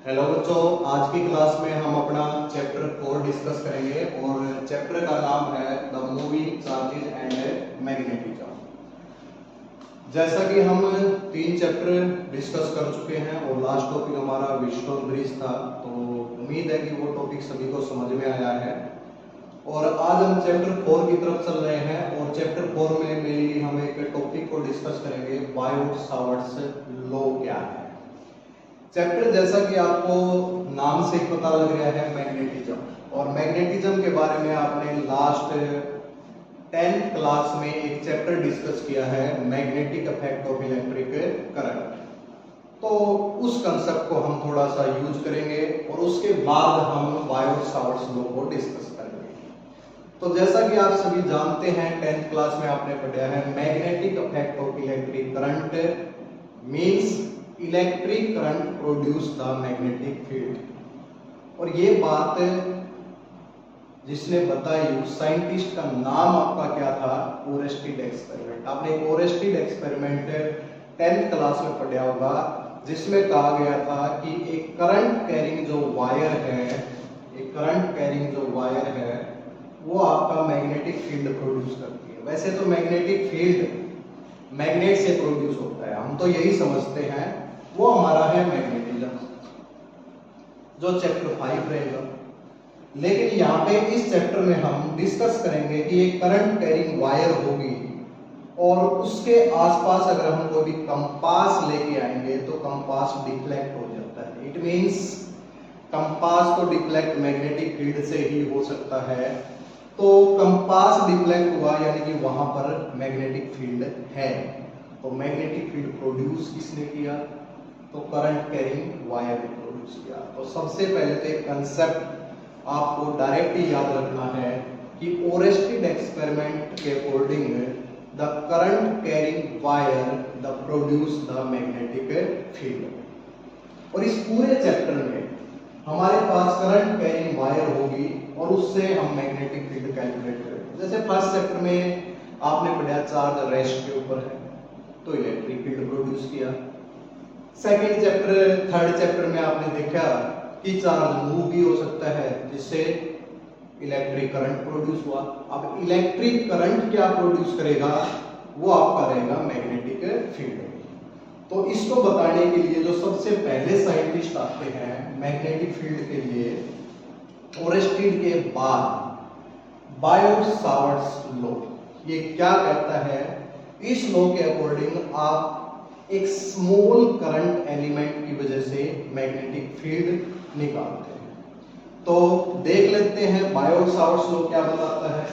Hello बच्चों, आज की क्लास में हम अपना चैप्टर 4 डिस्कस करेंगे और चैप्टर का नाम है the moving charges and magnetism. जैसा कि हम 3 चैप्टर डिस्कस कर चुके हैं और लास्ट टॉपिक हमारा व्हीटस्टोन ब्रिज था, तो उम्मीद है कि वो टॉपिक सभी को समझ में आया है। और आज हम चैप्टर 4 की तरफ चल रहे हैं और चैप्टर 4 में मेनली हम एक टॉपिक को डिस्कस करेंगे, बायोट-सावर्ट्स लॉ क्या है। चैप्टर जैसा कि आपको नाम से ही पता लग रहा है, मैग्नेटिज्म। और मैग्नेटिज्म के बारे में आपने लास्ट 10th क्लास में एक चैप्टर डिस्कस किया है, magnetic effect of electric current. तो उस कंसेप्ट को हम थोड़ा सा यूज करेंगे और उसके बाद हम बायोट-सावर्ट्स लॉ को डिस्कस करेंगे। तो जैसा कि आप सभी जानते हैं, 10th क्लास में आपने पढ़ा है magnetic effect of electric current means electric current produce the magnetic field. और ये बात जिसने बताई उस साइंटिस्ट का नाम आपका क्या था? Oersted experiment. आपने ओरेस्टेड एक्सपेरिमेंट 10th क्लास में पढ़ा होगा, जिसमें कहा गया था कि एक करंट कैरिंग जो वायर है, एक करंट कैरिंग जो वायर है वो आपका मैग्नेटिक फील्ड प्रोड्यूस करती है। वैसे तो मैग्नेटिक फील्ड मैग्नेट से प्रोड्यूस होता है, हम तो यही समझते हैं, वो हमारा है मैग्नेटिज्म, जो चैप्टर 5 रहेगा। लेकिन यहाँ पे इस चैप्टर में हम डिस्कस करेंगे कि एक करंट कैरिंग वायर होगी और उसके आसपास अगर हम कोई भी कंपास लेके आएंगे तो कंपास डिफ्लेक्ट हो जाता है। इट मींस कंपास को डिफ्लेक्ट मैग्नेटिक फील्ड से ही हो सकता है। तो कंपास डिफ्लेक्ट हुआ यानी कि वहां पर मैग्नेटिक फील्ड है। तो मैग्नेटिक फील्ड प्रोड्यूस किसने किया? तो करंट कैरिंग वायर ने प्रोड्यूस किया। तो सबसे पहले तो एक कंसेप्ट आपको डायरेक्ट ही याद रखना है कि ओरेस्टेड एक्सपेरिमेंट के according the current carrying wire the produce the magnetic field. और इस पूरे चैप्टर में हमारे पास करंट कैरिंग वायर होगी और उससे हम मैग्नेटिक फील्ड कैलकुलेट करेंगे। जैसे फर्स्ट चैप्टर में आपने पढ़ा चार्ज रेस्ट के ऊपर है तो इलेक्ट्रिक फील्ड प्रोड्यूस किया। सेकेंड चैप्टर, थर्ड चैप्टर में आपने देखा कि चार्ज मूव भी हो सकता है जिससे इलेक्ट्रिक करंट प्रोड्यूस हुआ। अब इलेक्ट्रिक करंट क्या प्रोड्यूस करेगा? वो आपका रहेगा मैग्नेटिक फील्ड। तो इसको बताने के लिए जो सबसे पहले साइंटिस्ट आते हैं मैग्नेटिक फील्ड के लिए, ओरेस्टेड के बाद बायोट-सावर्ट्स लॉ, ये क्या कहता है? इस लॉ के अकॉर्डिंग आप एक स्मॉल करंट एलिमेंट की वजह से मैग्नेटिक फील्ड निकालते हैं। तो देख लेते हैं बायोट-सावर्ट्स लॉ क्या बताता है।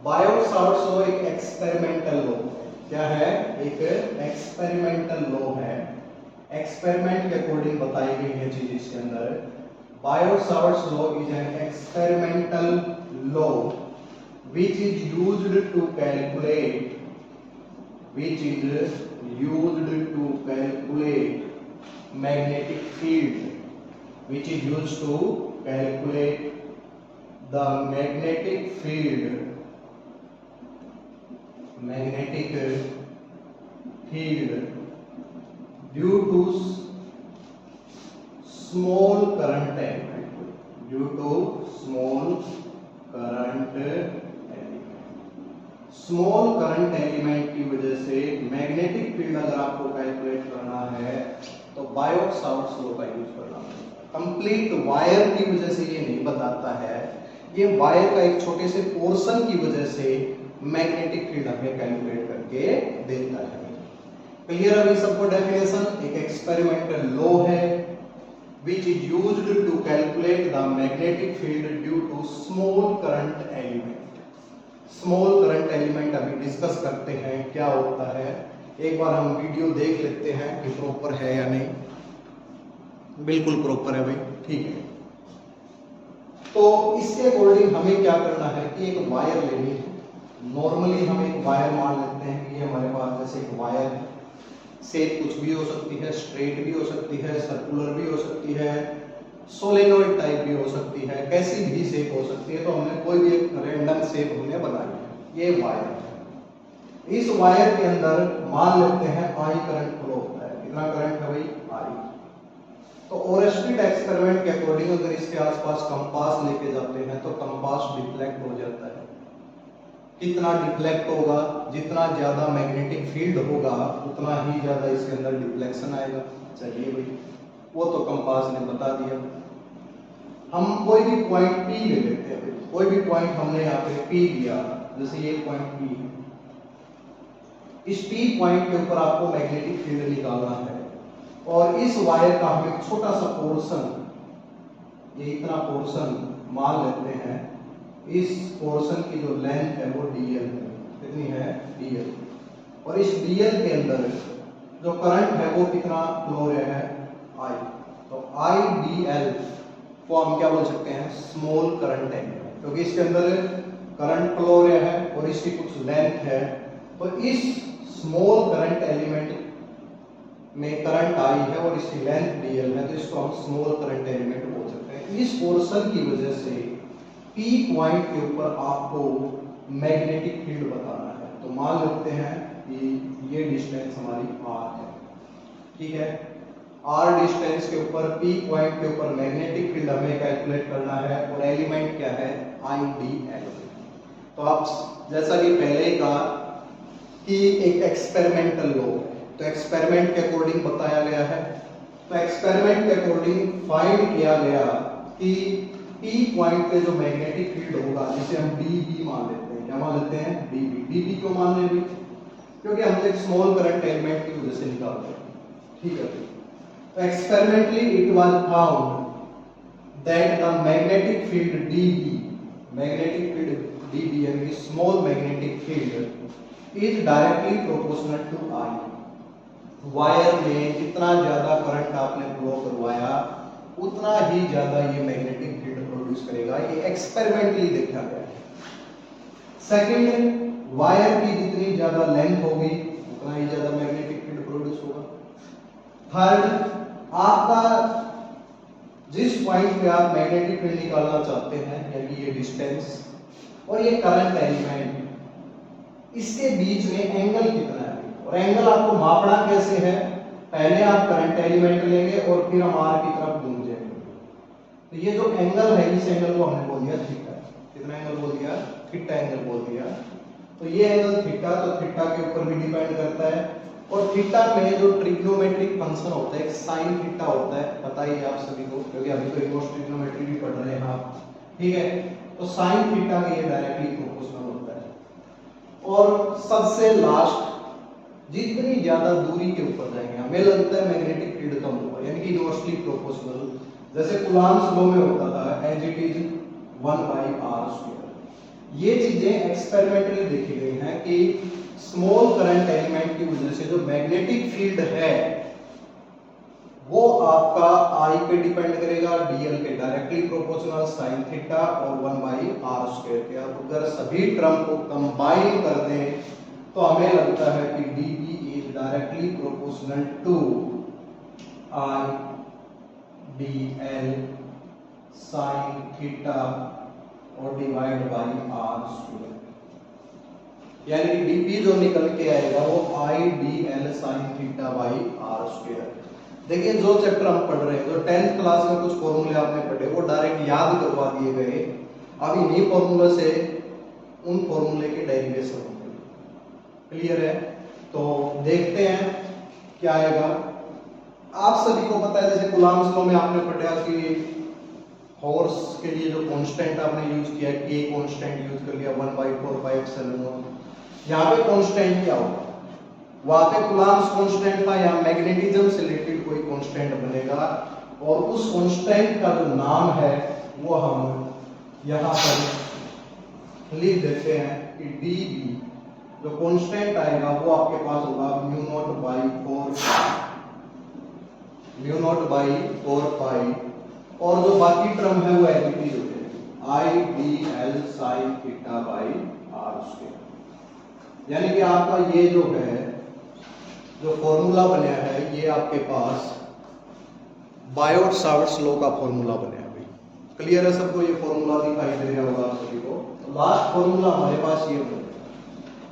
बायोट-सावर्ट्स लॉ एक एक्सपेरिमेंटल लॉ है। क्या है? एक एक्सपेरिमेंटल लॉ है। एक्सपेरिमेंट के अकॉर्डिंग बताई गई है चीज इसके अंदर। Biot-Savart's law is an experimental law which is used to calculate magnetic field, which is used to calculate the magnetic field due to small current element, due to small current small current element की वजह से magnetic field अगर आपको calculate करना है तो Biot-Savart's law का use करना पड़ेगा। कंप्लीट वायर की वजह से ये नहीं बताता है, ये वायर का एक छोटे से पोर्शन की वजह से मैग्नेटिक फील्ड हमें कैलकुलेट करके देता है। क्लियर अभी सबको डेफिनेशन? एक एक्सपेरिमेंटल लॉ है which is used to calculate the magnetic field due to small current element। Small current element अभी डिस्कस करते हैं क्या होता है। एक बार हम वीडियो देख लेते हैं कि प्रॉपर है या नहीं। बिल्कुल प्रॉपर है भाई, ठीक है। तो इसके अकॉर्डिंग हमें क्या करना है कि एक वायर लेनी है। नॉर्मली हम एक वायर मान लेते हैं कि हमारे पास जैसे एक वायर है, शेप कुछ भी हो सकती है, स्ट्रेट भी हो सकती है, सर्कुलर भी हो सकती है, सोलेनोइड टाइप भी हो सकती है, कैसी भी शेप हो सकती है। तो हमने कोई भी एक रैंडम शेप हमने बनाई है। ये वायर है। इस वायर के अंदर मान लेते हैं आई करंट फ्लो होता है। कितना करंट है भाई? आई। तो ओरेस्टेड एक्सपेरिमेंट के अकॉर्डिंग अगर इसके आसपास कंपास लेके जाते हैं तो कंपास डिफ्लेक्ट हो जाता है। कितना डिफ्लेक्ट होगा, जितना ज्यादा मैग्नेटिक फील्ड होगा उतना ही ज्यादा इसके अंदर डिफ्लेक्शन आएगा। चलिए भाई, वो तो कंपास ने बता दिया। हम कोई भी पॉइंट P ले लेते हैं। कोई भी पॉइंट हमने यहाँ पे P लिया, जैसे ये पॉइंट P है। इस P पॉइंट के ऊपर आपको मैग्नेटिक फील्ड निकालना है और इस वायर का हम एक छोटा सा पोर्शन, ये इतना पोर्शन मान लेते हैं। इस पोर्शन की जो लेंथ है वो dl है। कितनी है? dl। और इस dl के अंदर जो करंट है वो कितना फ्लो हो रहा है? I। तो IDL को हम क्या बोल सकते हैं? स्मॉल करंट है, क्योंकि इसके अंदर करंट फ्लो हो रहा है और इसकी कुछ लेंथ है। तो इस स्मॉल करंट एलिमेंट में करंट I है और इसकी लेंथ dl है, तो इसको हम स्मॉल करंट एलिमेंट बोल सकते हैं। इस पोर्शन की वजह से P पॉइंट के ऊपर आपको मैग्नेटिक फील्ड बताना है। तो मान लेते हैं कि ये डिस्टेंस हमारी r है, ठीक है। r डिस्टेंस के ऊपर P पॉइंट के ऊपर मैग्नेटिक फील्ड हमें कैलकुलेट करना है और एलिमेंट क्या है? IDL। तो आप जैसा कि पहले ही कहा कि एक एक्सपेरिमेंटल लॉ है, तो एक्सपेरिमेंट के अकॉर्डिंग बताया गया है। तो एक्सपेरिमेंट के अकॉर्डिंग फाइंड किया गया कि P पॉइंट पे जो मैग्नेटिक फील्ड होगा, जिसे हम dB मान लेते हैं। क्या मान लेते हैं? dB। dB क्यों मान रहे हैं? क्योंकि हम एक स्मॉल करंट एलिमेंट की वजह से निकाल रहे हैं, ठीक है। तो experimentally it was found that the magnetic field dB, magnetic field dB यानी small magnetic field is directly proportional to I। Wire में जितना ज्यादा करंट आपने फ्लो करवाया उतना ही ज्यादा ये मैग्नेटिक फील्ड प्रोड्यूस करेगा। ये एक्सपेरिमेंटली देखा गया है। सेकंड, वायर की जितनी ज्यादा लेंथ होगी उतना ही ज्यादा मैग्नेटिक फील्ड प्रोड्यूस होगा। थर्ड, आपका जिस पॉइंट पे आप मैग्नेटिक फील्ड निकालना चाहते हैं, यानी ये डिस्टेंस और ये करंट एलिमेंट, इसके बीच में एंगल कितना है? और एंगल आपको मापना कैसे है? पहले आप करंट एलिमेंट लेंगे और फिर हम r की तरफ घूम जाएंगे। तो ये जो एंगल है, इस एंगल को हमने बोल दिया थीटा। कितना एंगल बोल दिया? थीटा एंगल बोल दिया। तो ये एंगल थीटा, तो थीटा के ऊपर भी डिपेंड करता है। और थीटा में जो ट्रिग्नोमेट्रिक फंक्शन होता है, एक साइन थीटा होता है, पता ही आप सभी को, क्योंकि अभी तो इनवर्स ट्रिग्नोमेट्री भी पढ़ रहे हैं आप, ठीक है। तो साइन थीटा के ये डायरेक्टली प्रोपोर्शनल होता है। और सबसे लास्ट, जितनी ज्यादा दूरी के ऊपर जाएंगे, हमें लगता है मैग्नेटिक फील्ड कम होगा, यानी कि इनवर्सली प्रोपोर्शनल, जैसे कूलॉम्स लॉ में होता था एज इट इज 1/r²। ये चीजें एक्सपेरिमेंटली देखी गई हैं कि स्मॉल करंट एलिमेंट की वजह से जो मैग्नेटिक फील्ड है वो आपका I पे डिपेंड करेगा, dl के डायरेक्टली प्रोपोर्शनल sin थीटा और 1/r² के। अब अगर सभी टर्म को कंबाइन कर दें तो हमें लगता है कि dB is directly proportional to I dl sin theta और डिवाइड बाई r²। यानी कि dB जो निकल के आएगा वो I dl sin theta by r²। देखिए, जो चैप्टर हम पढ़ रहे हैं, जो 10th क्लास में कुछ फॉर्मूले आपने पढ़े वो डायरेक्ट याद करवा दिए गए। अब इन्हीं फॉर्मूले से उन फॉर्मूले के डेरिवेशन होंगे। क्लियर है? तो देखते हैं क्या आएगा। आप सभी को पता है, जैसे कूलॉम्स लॉ में आपने पढ़ा कि फोर्स के लिए जो कांस्टेंट आपने यूज किया, k कांस्टेंट यूज कर लिया 1/4πε0। यहाँ पे कांस्टेंट क्या होगा? वहां पे कूलॉम्स कांस्टेंट था, यहाँ मैग्नेटिज्म से रिलेटेड कोई कांस्टेंट बनेगा और उस कांस्टेंट का जो नाम है वो हम यहाँ पर लिख देते हैं कि dB। जो कांस्टेंट आएगा वो आपके पास होगा μ0/4π और जो बाकी टर्म है वो एडिटिव होते हैं I dl sin theta by r²। यानी कि आपका ये जो है, जो फॉर्मूला बना है, ये आपके पास बायोट-सावर्ट्स लॉ का फॉर्मूला बना है। भाई क्लियर है सबको? ये फॉर्मूला दिखाई दे रहा होगा आप सभी को। तो लास्ट फॉर्मूला हमारे पास ये बना,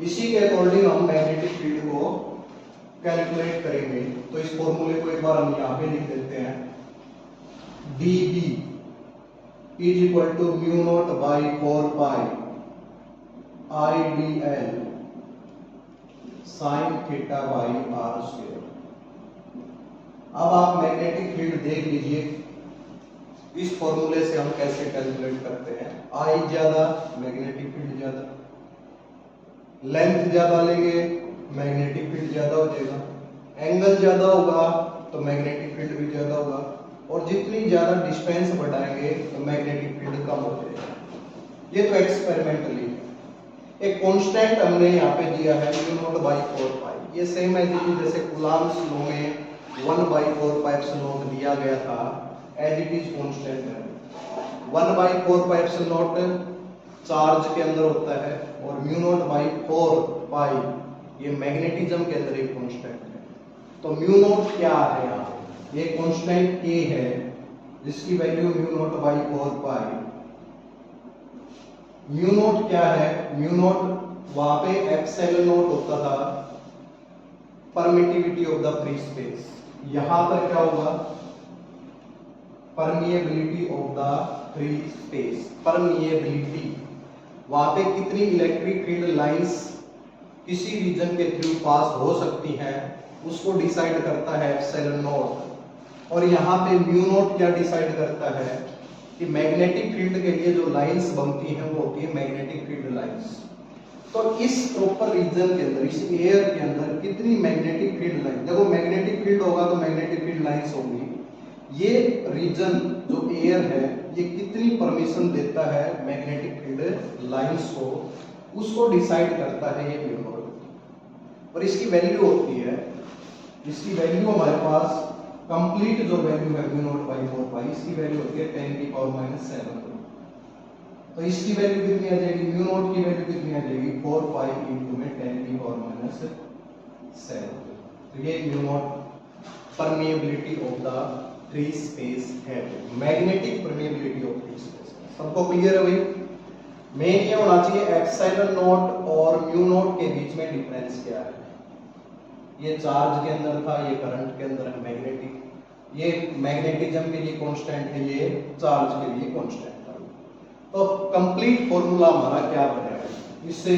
इसी के अकॉर्डिंग हम मैग्नेटिक फील्ड को कैलकुलेट करेंगे। तो इस फॉर्मूले को एक बार हम यहाँ पे लिख देते हैं dB is equal to mu naught by 4 pi IDL sine theta by R square. अब आप मैग्नेटिक फील्ड देख लीजिए, इस फॉर्मूले से हम कैसे कैलकुलेट करते हैं। आई ज्यादा मैग्नेटिक फील्ड ज्यादा, लेंथ ज्यादा लेंगे मैग्नेटिक फील्ड ज्यादा हो जाएगा, एंगल ज्यादा होगा तो मैग्नेटिक फील्ड भी ज्यादा होगा, और जितनी ज्यादा डिस्टेंस बढ़ाएंगे तो मैग्नेटिक फील्ड कम हो जाएगा। ये तो एक्सपेरिमेंटली एक कांस्टेंट हमने यहाँ पे दिया है म्यू नॉट बाई 4 पाई। ये सेम है जैसे कूलम्ब्स लॉ में 1 बाई 4 पाई एप्सिलॉन दिया गया था, एज इट इज कांस्टेंट है। 1 बाई 4 पाई एप्सिलॉन चार्ज के अंदर होता है, और म्यू नॉट बाई 4 पाई ये मैग्नेटिज्म के अंदर एक कांस्टेंट है। तो म्यू नॉट क्या है यहाँ पे, ये कांस्टेंट K है जिसकी value mu naught by 4 pi. Mu naught क्या है, म्यू नॉट वहां पे एप्सिलॉन नॉट होता था, permittivity of the free space. यहां पर क्या होगा, permeability of the free space. Permeability वहां पे कितनी इलेक्ट्रिक फील्ड लाइंस किसी रीजन के थ्रू पास हो सकती हैं उसको डिसाइड करता है एप्सिलॉन नॉट। और यहाँ पे म्यू नॉट क्या डिसाइड करता है कि मैग्नेटिक फील्ड के लिए जो लाइंस बनती हैं वो होती है मैग्नेटिक फील्ड लाइंस। तो इस प्रॉपर रीजन के अंदर, इस एयर के अंदर कितनी मैग्नेटिक फील्ड लाइन, देखो मैग्नेटिक फील्ड होगा तो मैग्नेटिक फील्ड लाइंस होंगी। ये रीजन जो एयर है ये कितनी परमिशन देता है मैग्नेटिक फील्ड लाइंस को, उसको डिसाइड करता है ये म्यू नॉट। और इसकी वैल्यू होती है, इसकी वैल्यू हमारे पास कंप्लीट जो वैल्यू है म्यू नॉट बाई 4 पाई, इसकी वैल्यू होती है 10 की पावर माइनस 7। तो इसकी वैल्यू कितनी आ जाएगी, म्यू नॉट की वैल्यू कितनी आ जाएगी 4 पाई इनटू में 10 की पावर माइनस 7। तो ये mu naught permeability of the free space है, magnetic permeability of free space. सबको क्लियर है भाई। मेन ये होना चाहिए एप्सिलॉन नॉट और म्यू नॉट के बीच में डिफरेंस क्या है। ये चार्ज के अंदर था, ये करंट के अंदर है मैग्नेटिक, ये मैग्नेटिज्म के लिए कांस्टेंट है, ये चार्ज के लिए कांस्टेंट है। तो कंप्लीट फॉर्मूला हमारा क्या बनेगा, इससे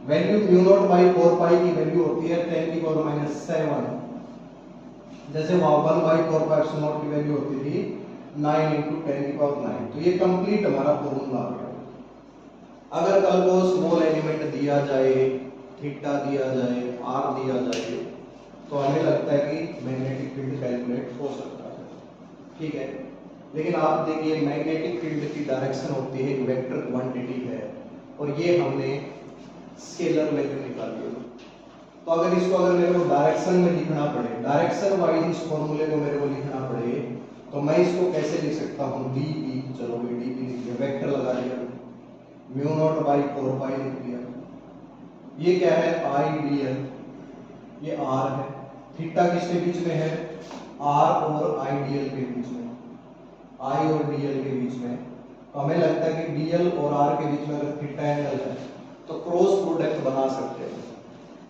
वैल्यू म्यू नॉट बाई 4 पाई की वैल्यू होती है 10 की पावर माइनस 7, जैसे वहां 1 बाई 4 पाई एप्सिलॉन नॉट की वैल्यू होती थी 9 इंटू 10 की पावर 9। तो ये कंप्लीट हमारा फॉर्मूला आ गया। अगर कल को स्मॉल एलिमेंट दिया जाए, थीटा दिया जाए, आर दिया जाए, तो हमें लगता है कि मैग्नेटिक फील्ड कैलकुलेट हो सकता है, ठीक है। लेकिन आप देखिए मैग्नेटिक फील्ड की डायरेक्शन होती है, वेक्टर क्वांटिटी है, और ये हमने स्केलर वैल्यू निकाली है। तो अगर मेरे को डायरेक्शन में लिखना पड़े, डायरेक्शन वाइज इस फॉर्मूले को मेरे को लिखना पड़े, तो मैं इसको कैसे लिख सकता हूँ, dp, चलो भाई dp लिख दिया, वेक्टर लगा दिया, म्यू नॉट बाई 4 पाई लिख दिया। ये क्या है, IDL, ये R है। थीटा किसके बीच में है, R और IDL के बीच में, I और DL के बीच में। तो हमें लगता है कि DL और R के बीच में अगर थीटा एंगल है तो क्रॉस प्रोडक्ट बना सकते हैं।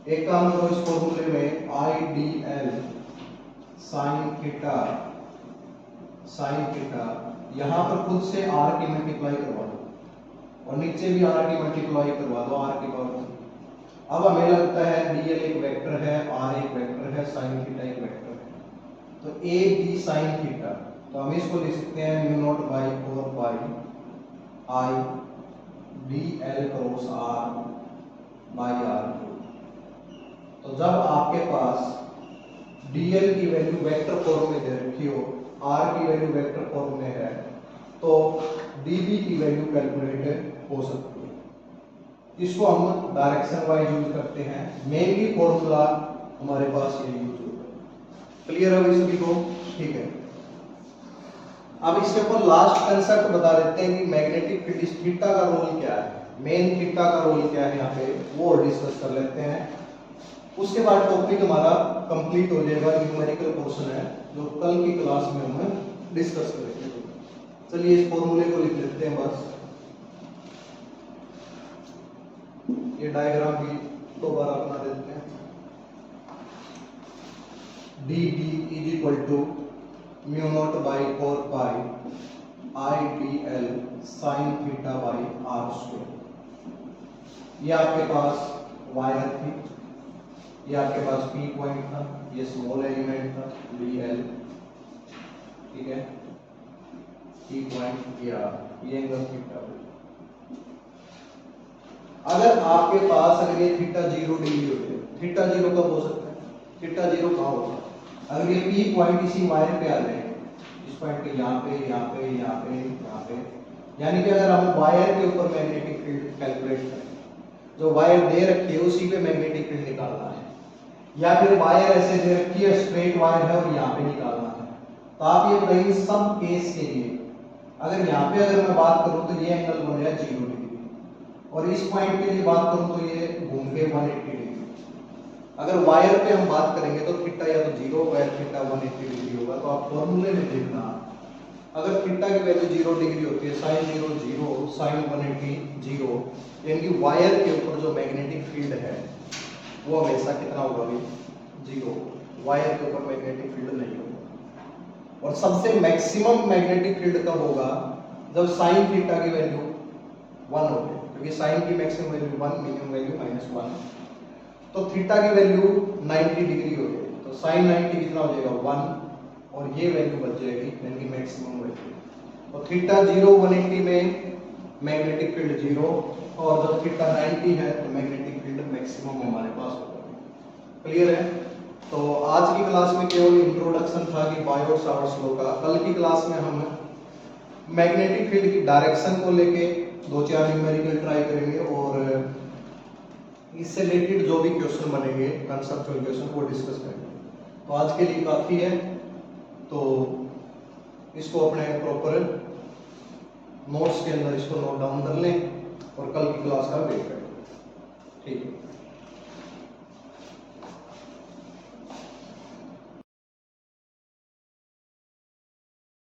एक काम करो, इस फॉर्मूले में IDL साइन थीटा, यहां पर खुद से R की मल्टीप्लाई करवा दो, और नीचे भी R की मल्टीप्लाई करवा दो, R की पावर। अब हमें लगता है DL एक वेक्टर है, R एक वेक्टर है, साइन थीटा एक वेक्टर है। तो A B साइन थीटा, तो हम इसको लिख सकते हैं mu naught by 4 pi I DL cross R by R। तो जब आपके पास DL की वैल्यू वेक्टर फॉर्म में दे रखी हो, R की वैल्यू वेक्टर फॉर्म में है, तो dB की वैल्यू कैलकुलेट हो सकती है। इसको हम डायरेक्शन वाइज यूज करते हैं, मेनली फॉर्मूला हमारे पास ये यूज होता है। क्लियर है भाई सभी को, ठीक है। अब इसके ऊपर लास्ट कंसेप्ट बता देते हैं कि मैग्नेटिक फील्ड थीटा का रोल क्या है, मेन थीटा का रोल क्या है यहाँ पे, वो डिस्कस कर लेते हैं। उसके बाद टॉपिक हमारा कंप्लीट हो जाएगा, न्यूमेरिकल पोर्शन है जो कल की क्लास में हम डिस्कस करेंगे। चलिए इस फॉर्मूले को लिख लेते हैं बस, ये डायग्राम भी दोबारा बना देते हैं। dB is equal to mu naught by 4 pi IDL sine theta by R square. ये आपके पास वायर थी, ये आपके पास P पॉइंट था, ये स्मॉल एलिमेंट था BL, ठीक है, P पॉइंट ये एंगल थीटा। अगर आपके पास अगर ये थीटा 0 डिग्री होते, थीटा 0 कब हो सकता है, थीटा 0 कहाँ होता है, अगर ये P पॉइंट इसी वायर पे आ जाए, इस पॉइंट के यहाँ पे यहाँ पे यहाँ पे यहाँ पे, यानी कि अगर हम वायर के ऊपर मैग्नेटिक फील्ड कैलकुलेट करें, जो वायर दे रखी है उसी पे मैग्नेटिक फील्ड निकालना है, या फिर वायर ऐसे दे रखी है स्ट्रेट वायर है और यहाँ पे निकालना है, तो आप ये बताइए सब केस के लिए अगर यहाँ पे अगर मैं बात करूँ तो ये एंगल बन रहा है 0 डिग्री, और इस पॉइंट के लिए बात करूँ तो ये घूम के 180 डिग्री। अगर वायर पे हम बात करेंगे तो थीटा या तो 0 होगा या थीटा 180 डिग्री होगा। तो आप फॉर्मूले में देखना, अगर थीटा की वैल्यू 0 डिग्री होती है, साइन 0 0, साइन 180 0, यानी कि वायर के ऊपर जो मैग्नेटिक फील्ड है वो हमेशा कितना होगा भी 0, वायर के ऊपर मैग्नेटिक फील्ड नहीं होगा। और सबसे मैक्सिमम मैग्नेटिक फील्ड कब होगा, जब साइन थीटा की वैल्यू 1 हो, क्योंकि साइन की मैक्सिमम वैल्यू 1, मिनिमम वैल्यू -1, तो थीटा की वैल्यू 90 डिग्री हो गई, तो साइन 90 कितना हो जाएगा 1, और ये वैल्यू बच जाएगी यानी कि मैक्सिमम वैल्यू। तो थीटा 0 180 में मैग्नेटिक फील्ड 0, और जब थीटा 90 है तो मैग्नेटिक फील्ड मैक्सिमम हमारे पास होगा। क्लियर है? तो आज की क्लास में केवल इंट्रोडक्शन था कि बायो-सावर्ट्स लॉ का। कल की क्लास में हम मैग्नेटिक फील्ड की डायरेक्शन को लेके 2-4 न्यूमेरिकल ट्राई करेंगे, और इससे रिलेटेड जो भी क्वेश्चन बनेंगे कंसेप्चुअल क्वेश्चन वो डिस्कस करेंगे। तो आज के लिए काफ़ी है, तो इसको अपने प्रॉपर नोट्स के अंदर इसको नोट डाउन कर लें और कल की क्लास का वेट करें। ठीक है।